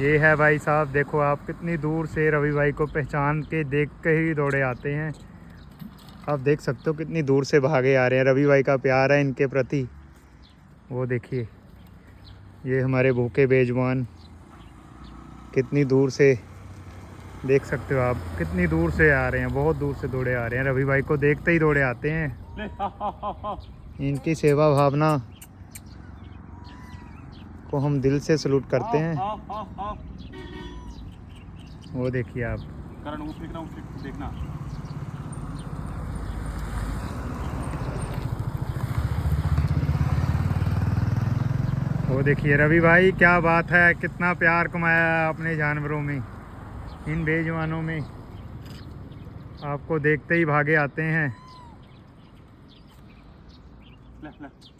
ये है भाई साहब, देखो आप कितनी दूर से रवि भाई को पहचान के देख के ही दौड़े आते हैं। आप देख सकते हो कितनी दूर से भागे आ रहे हैं। रवि भाई का प्यार है इनके प्रति। वो देखिए, ये हमारे भूखे बेजुबान कितनी दूर से, देख सकते हो आप कितनी दूर से आ रहे हैं, बहुत दूर से दौड़े आ रहे हैं। रवि भाई को देखते ही दौड़े आते हैं। इनकी सेवा भावना को हम दिल से सलूट करते हैं। वो देखिए आप, करण वो देखना। वो देखिए रवि भाई, क्या बात है, कितना प्यार कमाया है अपने जानवरों में, इन बेजुबानों में। आपको देखते ही भागे आते हैं। ले, ले।